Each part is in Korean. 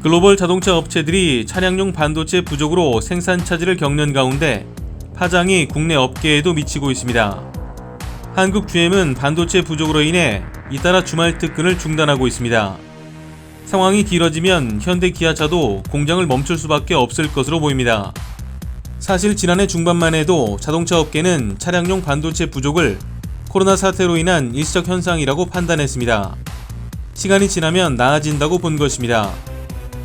글로벌 자동차 업체들이 차량용 반도체 부족으로 생산 차질을 겪는 가운데 파장이 국내 업계에도 미치고 있습니다. 한국 GM은 반도체 부족으로 인해 잇따라 주말 특근을 중단하고 있습니다. 상황이 길어지면 현대 기아차도 공장을 멈출 수밖에 없을 것으로 보입니다. 사실 지난해 중반만 해도 자동차 업계는 차량용 반도체 부족을 코로나 사태로 인한 일시적 현상이라고 판단했습니다. 시간이 지나면 나아진다고 본 것입니다.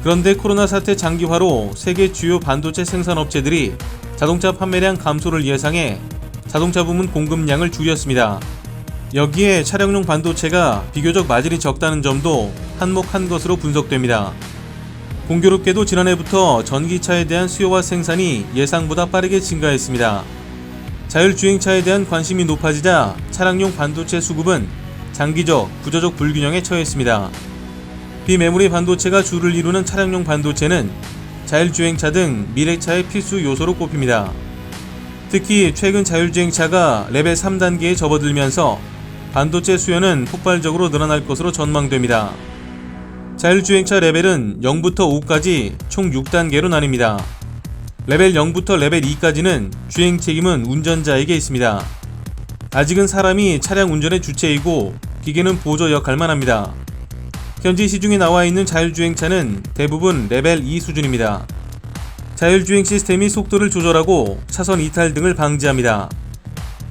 그런데 코로나 사태 장기화로 세계 주요 반도체 생산업체들이 자동차 판매량 감소를 예상해 자동차 부문 공급량을 줄였습니다. 여기에 차량용 반도체가 비교적 마진이 적다는 점도 한몫한 것으로 분석됩니다. 공교롭게도 지난해부터 전기차에 대한 수요와 생산이 예상보다 빠르게 증가했습니다. 자율주행차에 대한 관심이 높아지자 차량용 반도체 수급은 장기적, 구조적 불균형에 처했습니다. 비메모리 반도체가 주를 이루는 차량용 반도체는 자율주행차 등 미래차의 필수 요소로 꼽힙니다. 특히 최근 자율주행차가 레벨 3단계에 접어들면서 반도체 수요는 폭발적으로 늘어날 것으로 전망됩니다. 자율주행차 레벨은 0부터 5까지 총 6단계로 나뉩니다. 레벨 0부터 레벨 2까지는 주행 책임은 운전자에게 있습니다. 아직은 사람이 차량 운전의 주체이고 기계는 보조 역할만 합니다. 현재 시중에 나와 있는 자율주행차는 대부분 레벨 2 수준입니다. 자율주행 시스템이 속도를 조절하고 차선 이탈 등을 방지합니다.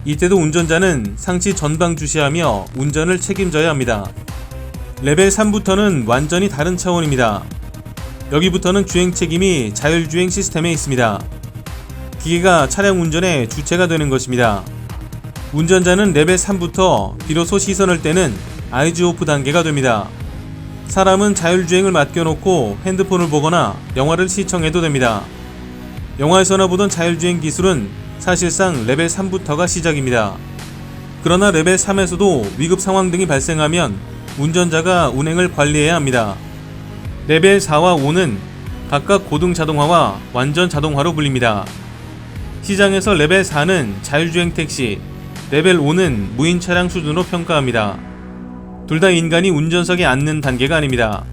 이때도 운전자는 상시 전방 주시하며 운전을 책임져야 합니다. 레벨 3부터는 완전히 다른 차원입니다. 여기부터는 주행 책임이 자율주행 시스템에 있습니다. 기계가 차량 운전의 주체가 되는 것입니다. 운전자는 레벨 3부터 비로소 시선을 떼는 아이즈 오프 단계가 됩니다. 사람은 자율주행을 맡겨놓고 핸드폰을 보거나 영화를 시청해도 됩니다. 영화에서나 보던 자율주행 기술은 사실상 레벨 3부터가 시작입니다. 그러나 레벨 3에서도 위급 상황 등이 발생하면 운전자가 운행을 관리해야 합니다. 레벨 4와 5는 각각 고등 자동화와 완전 자동화로 불립니다. 시장에서 레벨 4는 자율주행 택시, 레벨 5는 무인 차량 수준으로 평가합니다. 둘 다 인간이 운전석에 앉는 단계가 아닙니다.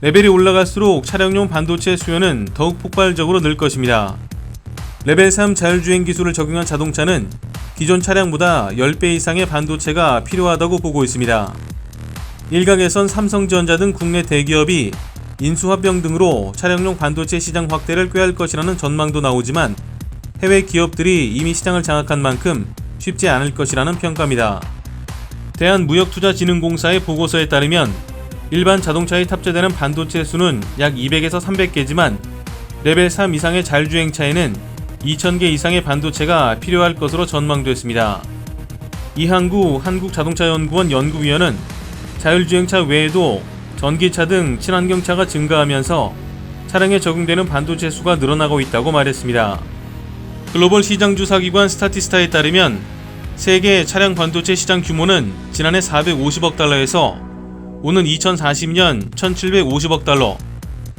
레벨이 올라갈수록 차량용 반도체 수요는 더욱 폭발적으로 늘 것입니다. 레벨 3 자율주행 기술을 적용한 자동차는 기존 차량보다 10배 이상의 반도체가 필요하다고 보고 있습니다. 일각에선 삼성전자 등 국내 대기업이 인수합병 등으로 차량용 반도체 시장 확대를 꾀할 것이라는 전망도 나오지만 해외 기업들이 이미 시장을 장악한 만큼 쉽지 않을 것이라는 평가입니다. 대한무역투자진흥공사의 보고서에 따르면 일반 자동차에 탑재되는 반도체 수는 약 200에서 300개지만 레벨 3 이상의 자율주행차에는 2000개 이상의 반도체가 필요할 것으로 전망됐습니다. 이항구 한국자동차연구원 연구위원은 자율주행차 외에도 전기차 등 친환경차가 증가하면서 차량에 적용되는 반도체 수가 늘어나고 있다고 말했습니다. 글로벌 시장조사기관 스타티스타에 따르면 세계 차량 반도체 시장 규모는 지난해 450억 달러에서 오는 2040년 1750억 달러,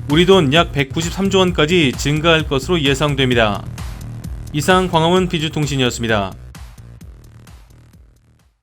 우리 돈 약 193조 원까지 증가할 것으로 예상됩니다. 이상 광화문 비주통신이었습니다.